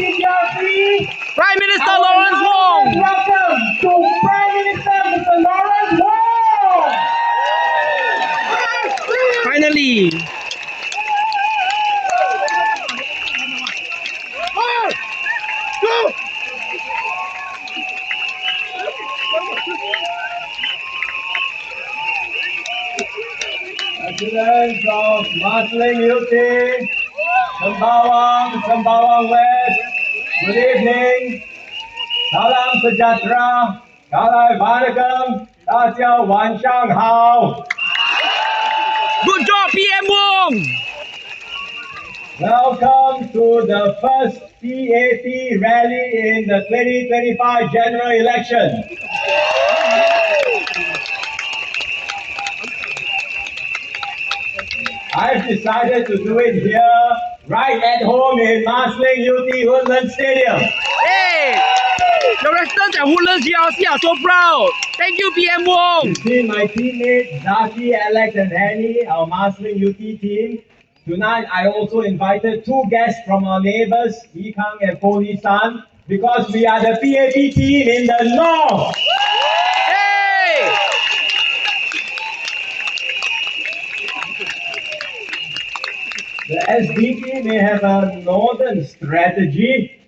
Prime Minister Lawrence Wong. Welcome to Prime Minister Mr. Lawrence Wong. Finally. Residents of Marsiling UT, Sembawang West, good evening. Salam sejahtera, Kalai Vanakkam, Tasia Wan Shang Hao. Good job, PM Wong. Welcome to the first PAP rally in the 2025 general election. I've decided to do it here, right at home in Marsiling UT Woodlands Stadium. Hey, the residents at Woodlands GRC are so proud. Thank you, PM Wong. You see my teammates, Zaki, Alex, and Annie, our Marsiling UT team. Tonight, I also invited two guests from our neighbors, Ikang and Polisan, because we are the PAP team in the north. Hey! The SDP may have a northern strategy,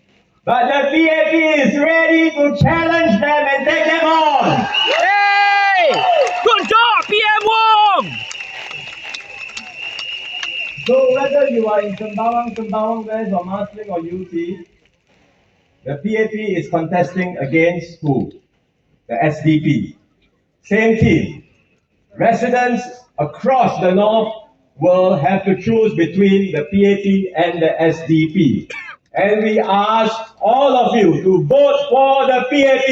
but the PAP is ready to challenge them and take them on. Hey! Good job, PM Wong. So whether you are in Sembawang West or Marsiling or UT, the PAP is contesting against who? The SDP. Same team. Residents across the north will have to choose between the PAP and the SDP. And we ask all of you to vote for the PAP.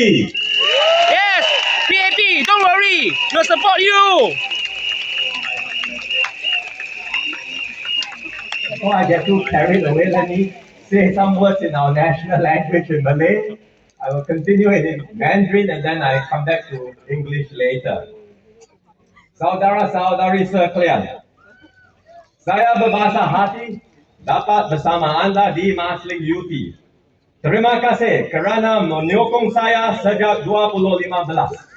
Yes, PAP, don't worry. We'll support you. Before I get too carried away, let me say some words in our national language in Malay. I will continue it in Mandarin and then I come back to English later. Saudara-saudari sekalian, saya berbahasa hati dapat bersama anda di Marsiling UT. Terima kasih kerana menyokong saya sejak 2015.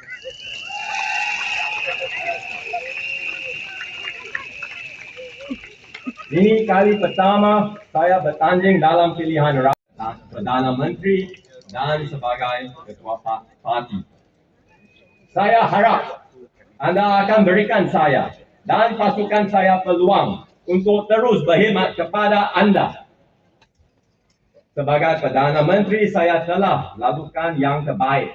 Ini kali pertama saya bertanding dalam pilihan rakyat Perdana Menteri dan sebagai ketua parti. Saya harap anda akan berikan saya dan pasukan saya peluang untuk terus berkhidmat kepada anda. Sebagai Perdana Menteri, saya telah lakukan yang terbaik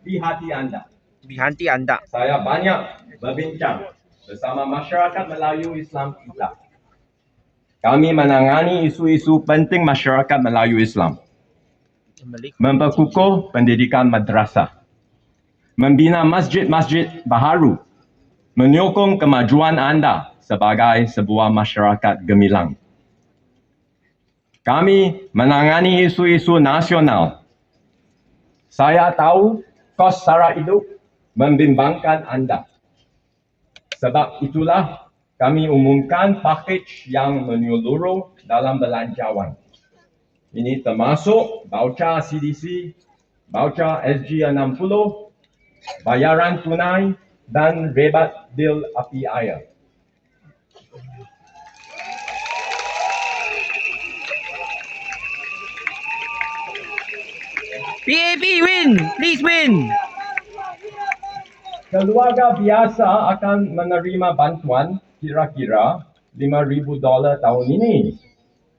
di hati anda. Di hati anda. Saya banyak berbincang bersama masyarakat Melayu Islam kita. Kami menangani isu-isu penting masyarakat Melayu Islam. Memperkukuh pendidikan madrasah. Membina masjid-masjid baharu. Menyokong kemajuan anda sebagai sebuah masyarakat gemilang. Kami menangani isu-isu nasional. Saya tahu kos sara hidup membimbangkan anda. Sebab itulah kami umumkan pakej yang menyeluruh dalam belanjawan. Ini termasuk baucer CDC, baucer SG60, bayaran tunai dan rebat bil api air. PAP win, please win. Keluarga biasa akan menerima bantuan kira-kira $5,000 tahun ini.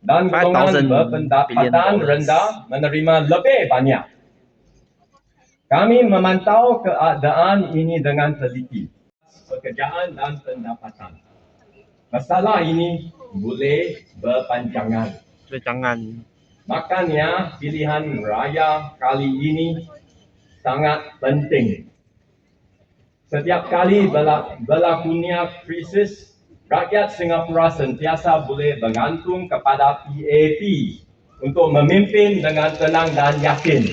Dan golongan berpendapatan rendah menerima lebih banyak. Kami memantau keadaan ini dengan teliti. Pekerjaan dan pendapatan. Masalah ini boleh berpanjangan. Jangan. Makanya pilihan raya kali ini sangat penting. Setiap kali berlakunya krisis, rakyat Singapura sentiasa boleh bergantung kepada PAP untuk memimpin dengan tenang dan yakin.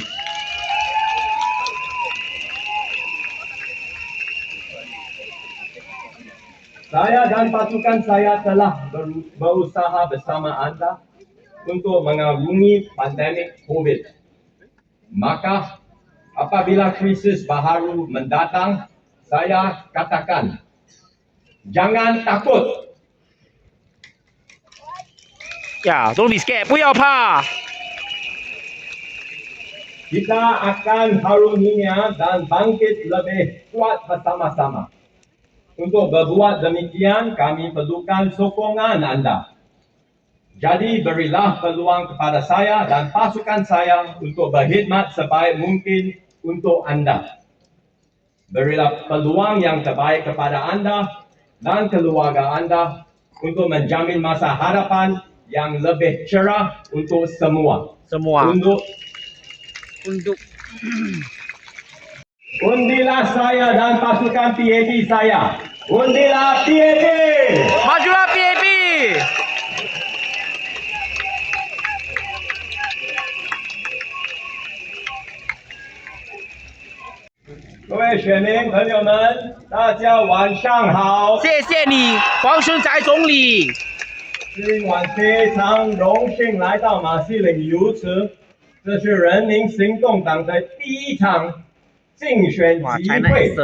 Saya dan pasukan saya telah berusaha bersama anda untuk mengarungi pandemik COVID. Maka apabila krisis baharu mendatang, saya katakan, jangan takut. Yeah, don't be scared， 不要怕。 Kita akan harunginya dan bangkit lebih kuat bersama-sama. Untuk berbuat demikian, kami perlukan sokongan anda. Jadi berilah peluang kepada saya dan pasukan saya untuk berkhidmat sebaik mungkin untuk anda. Berilah peluang yang terbaik kepada anda dan keluarga anda untuk menjamin masa hadapan yang lebih cerah untuk semua. Untuk Undilah saya dan pasukan PAP saya. Undilah PAP. majulah PAP。 各位选民朋友们，大家晚上好。谢谢你，黄顺才总理。今晚非常荣幸来到马西岭游池，这是人民行动党的第一场竞选集会，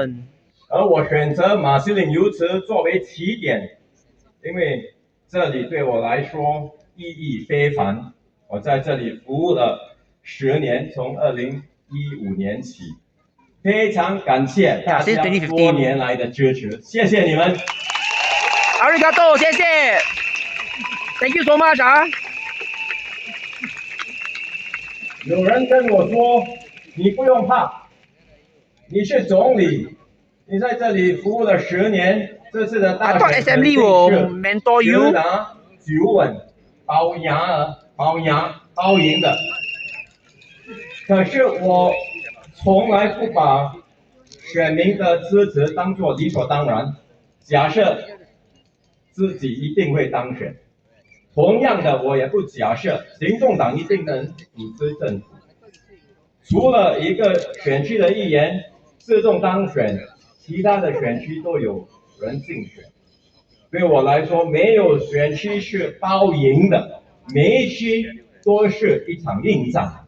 而我选择马西岭游池作为起点，因为这里对我来说意义非凡。我在这里服务了10年，从2015年起，非常感谢大家多年来的支持，谢谢你们。阿里嘎多，谢谢。Thank you so much 啊！有人跟我说，你不用怕，你是总理，你在这里服务了10年，这次的大选肯定是10拿9稳，包赢的。可是我从来不把选民的支持当作理所当然，假设自己一定会当选。同样的，我也不假设行动党一定能组织政府。除了一个选区的议员自动当选，其他的选区都有人竞选。对我来说，没有选区是包赢的，每一区都是一场硬战。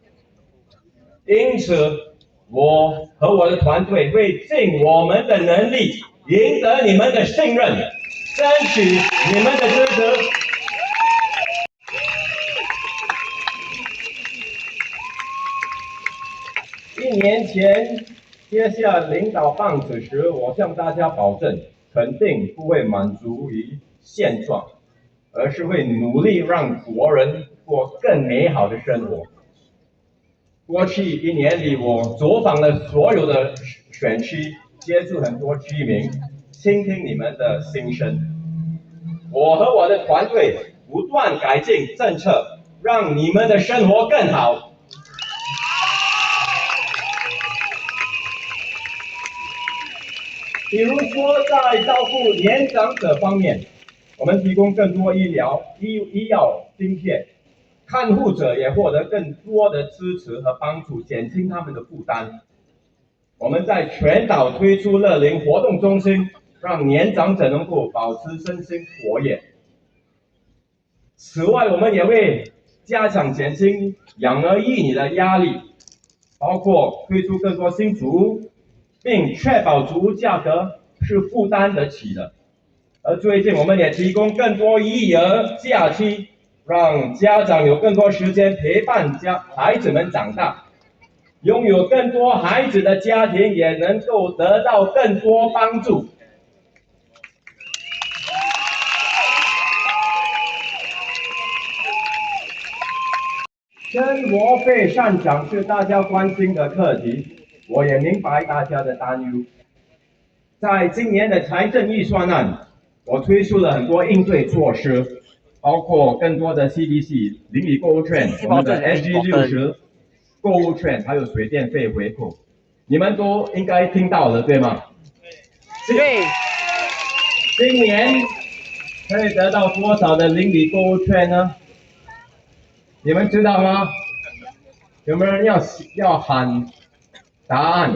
因此，我和我的团队会尽我们的能力，赢得你们的信任，争取你们的支持。1年前接下领导棒子时，我向大家保证，肯定不会满足于现状，而是会努力让国人过更美好的生活。过去1年里，我走访了所有的选区，接触很多居民，倾听你们的心声。我和我的团队不断改进政策，让你们的生活更好。比如说，在照顾年长者方面，我们提供更多医药津贴，看护者也获得更多的支持和帮助，减轻他们的负担。我们在全岛推出乐龄活动中心，让年长者能够保持身心活跃。此外，我们也会加强减轻养儿育女的压力，包括推出更多新竹屋，并确保竹屋价格是负担得起的。而最近我们也提供更多育儿假期，让家长有更多时间陪伴孩子们长大。拥有更多孩子的家庭也能够得到更多帮助。生活费上涨是大家关心的课题，我也明白大家的担忧。在今年的财政预算案，我推出了很多应对措施，包括更多的 CDC 邻里购物券，我们的 SG60 购物券，还有水电费回扣，你们都应该听到了，对吗？对。今年可以得到多少的邻里购物券呢？你们知道吗？有没有人要喊答案？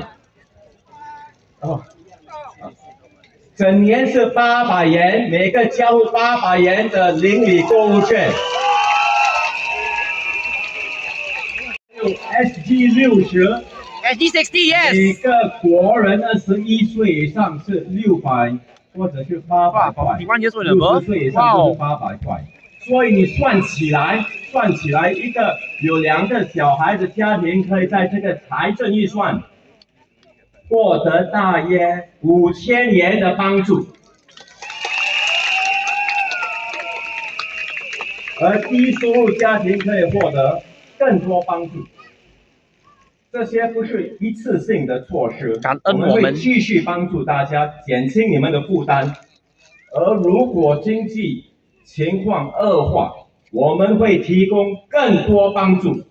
哦，整年是800元，每个交800元的邻里购物券。SG60， SD60, 每 yes. 个国人21岁以上是600或者是800哇块，41 years old and above? ，60岁以上就是800块。所以你算起来，一个有2个小孩的家庭可以在这个财政预算获得大约5000元的帮助，而低收入家庭可以获得更多帮助。这些不是一次性的措施，我们会继续帮助大家减轻你们的负担。而如果经济情况恶化，我们会提供更多帮助。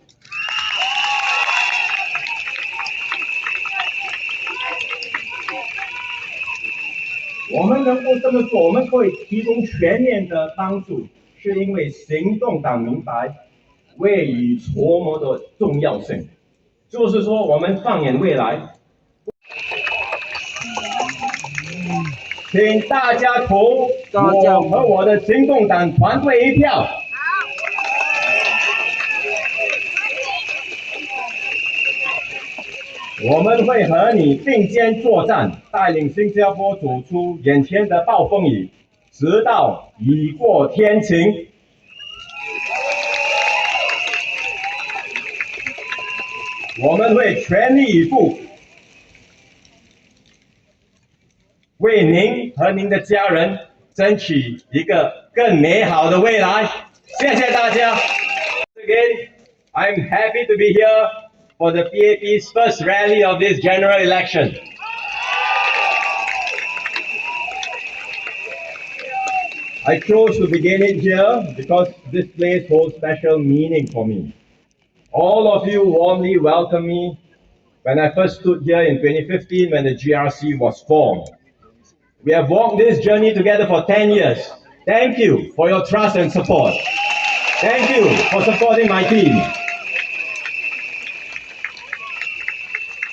我们能够这么做，我们会提供全面的帮助，是因为行动党明白未雨绸缪的重要性。就是说，我们放眼未来，请大家投我和我的行动党团队一票。我们会和你并肩作战，带领新加坡走出眼前的暴风雨，直到雨过天晴。我们会全力以赴，为您和您的家人争取一个更美好的未来。谢谢大家。Again, I'm happy to be here for the PAP's first rally of this general election. I chose to begin it here because this place holds special meaning for me. All of you warmly welcomed me when I first stood here in 2015 when the GRC was formed. We have walked this journey together for 10 years. Thank you for your trust and support. Thank you for supporting my team.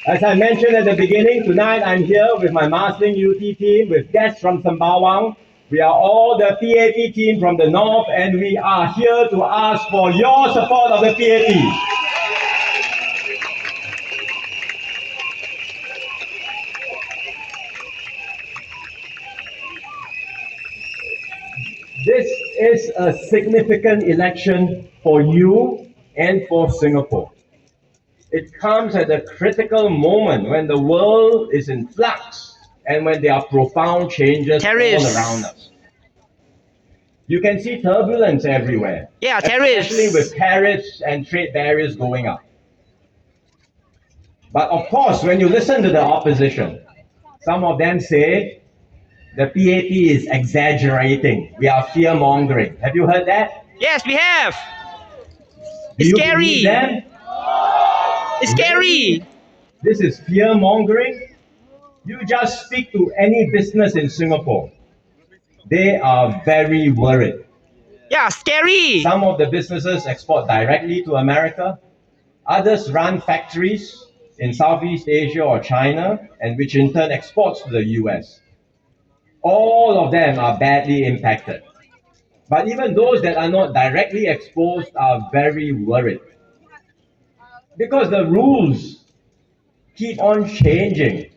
As I mentioned at the beginning, tonight I'm here with my Marsiling UT team, with guests from Sembawang. We are all the PAP team from the north, and we are here to ask for your support of the PAP. This is a significant election for you and for Singapore. It comes at a critical moment when the world is in flux and when there are profound changes all around us. You can see turbulence everywhere. Yeah, tariffs. Especially with tariffs and trade barriers going up. But of course, when you listen to the opposition, some of them say the PAP is exaggerating. We are fear-mongering. Have you heard that? Yes, we have. Do It's you scary. believe them? It's scary. This is fear-mongering. You just speak to any business in Singapore. They are very worried. Yeah, scary. Some of the businesses export directly to America. Others run factories in Southeast Asia or China, and which in turn exports to the US. All of them are badly impacted. But even those that are not directly exposed are very worried. Because the rules keep on changing.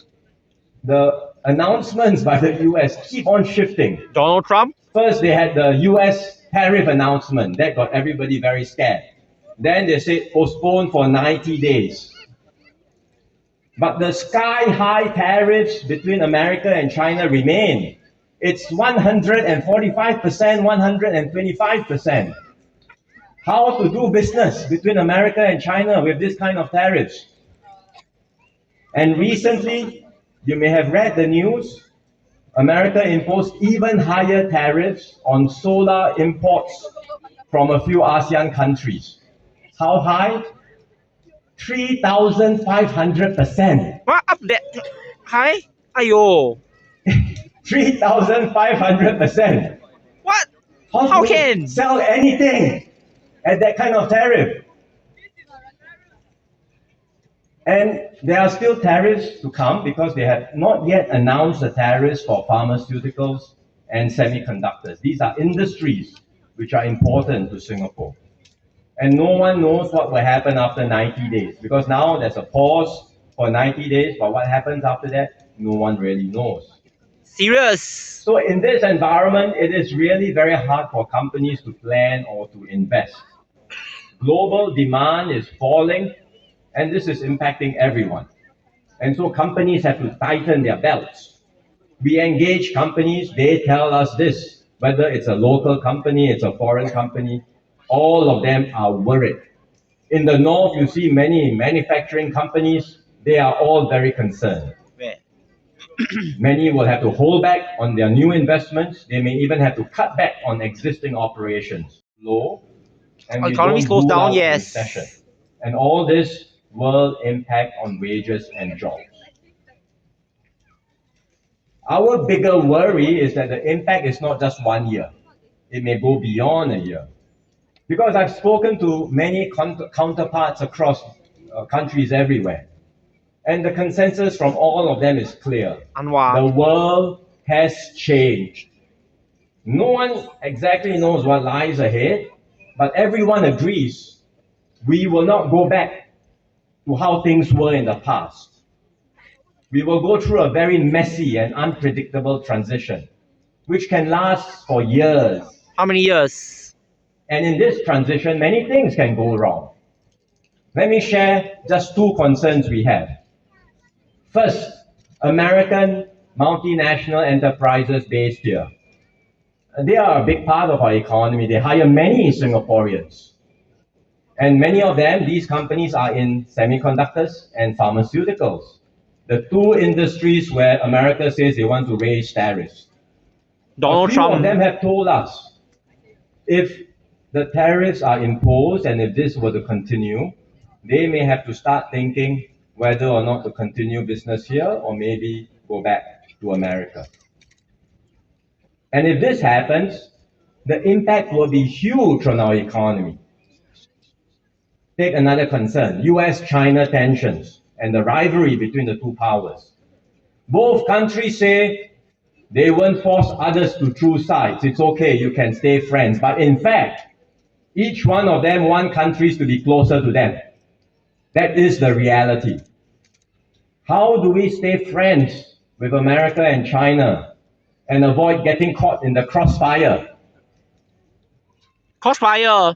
The announcements by the US keep on shifting. Donald Trump? First, they had the US tariff announcement. That got everybody very scared. Then they said postpone for 90 days. But the sky-high tariffs between America and China remain. It's 145%, 125%. How to do business between America and China with this kind of tariffs? And recently, you may have read the news, America imposed even higher tariffs on solar imports from a few ASEAN countries. How high? 3,500%. What up that high? Ayo. 3,500%. What? How can? Sell anything at that kind of tariff? And there are still tariffs to come because they have not yet announced the tariffs for pharmaceuticals and semiconductors. These are industries which are important to Singapore. And no one knows what will happen after 90 days. Because now there's a pause for 90 days, but what happens after that, no one really knows. Serious. So in this environment, it is really very hard for companies to plan or to invest. Global demand is falling, and this is impacting everyone. And so companies have to tighten their belts. We engage companies, they tell us this, whether it's a local company, it's a foreign company, all of them are worried. In the north, you see many manufacturing companies, they are all very concerned. Where? Many will have to hold back on their new investments. They may even have to cut back on existing operations. Low, and we Economy don't slows rule down, out a yes. recession. And all this will impact on wages and jobs. Our bigger worry is that the impact is not just 1 year. It may go beyond a year. Because I've spoken to many counterparts across countries everywhere. And the consensus from all of them is clear. Anwar. The world has changed. No one exactly knows what lies ahead, but everyone agrees we will not go back to how things were in the past. We will go through a very messy and unpredictable transition, which can last for years. How many years? And in this transition, many things can go wrong. Let me share just two concerns we have. First, American multinational enterprises based here. They are a big part of our economy. They hire many Singaporeans. And many of them, these companies are in semiconductors and pharmaceuticals, the two industries where America says they want to raise tariffs. Donald A few of them Trump. have told us if the tariffs are imposed and if this were to continue, they may have to start thinking whether or not to continue business here or maybe go back to America. And if this happens, the impact will be huge on our economy. Take another concern, US-China tensions and the rivalry between the two powers. Both countries say they won't force others to choose sides. It's okay, you can stay friends. But in fact, each one of them want countries to be closer to them. That is the reality. How do we stay friends with America and China and avoid getting caught in the crossfire? Crossfire.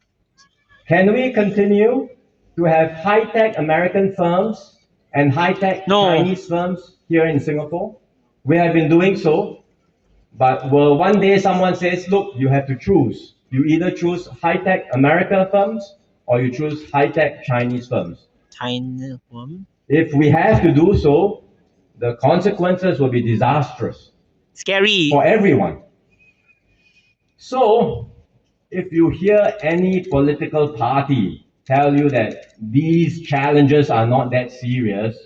Can we continue to have high-tech American firms and high-tech No. Chinese firms here in Singapore? We have been doing so, but will one day someone says, look, you have to choose. You either choose high-tech American firms or you choose high-tech Chinese firms. China one. If we have to do so, the consequences will be disastrous Scary. for everyone. So, if you hear any political party tell you that these challenges are not that serious,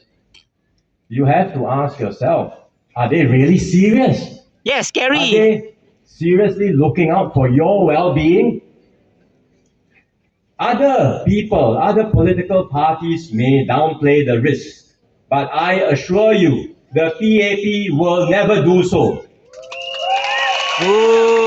you have to ask yourself, are they really serious? Yeah, Are scary. they seriously looking out for your well-being? Other people, other political parties may downplay the risks, but I assure you, the PAP will never do so. Ooh.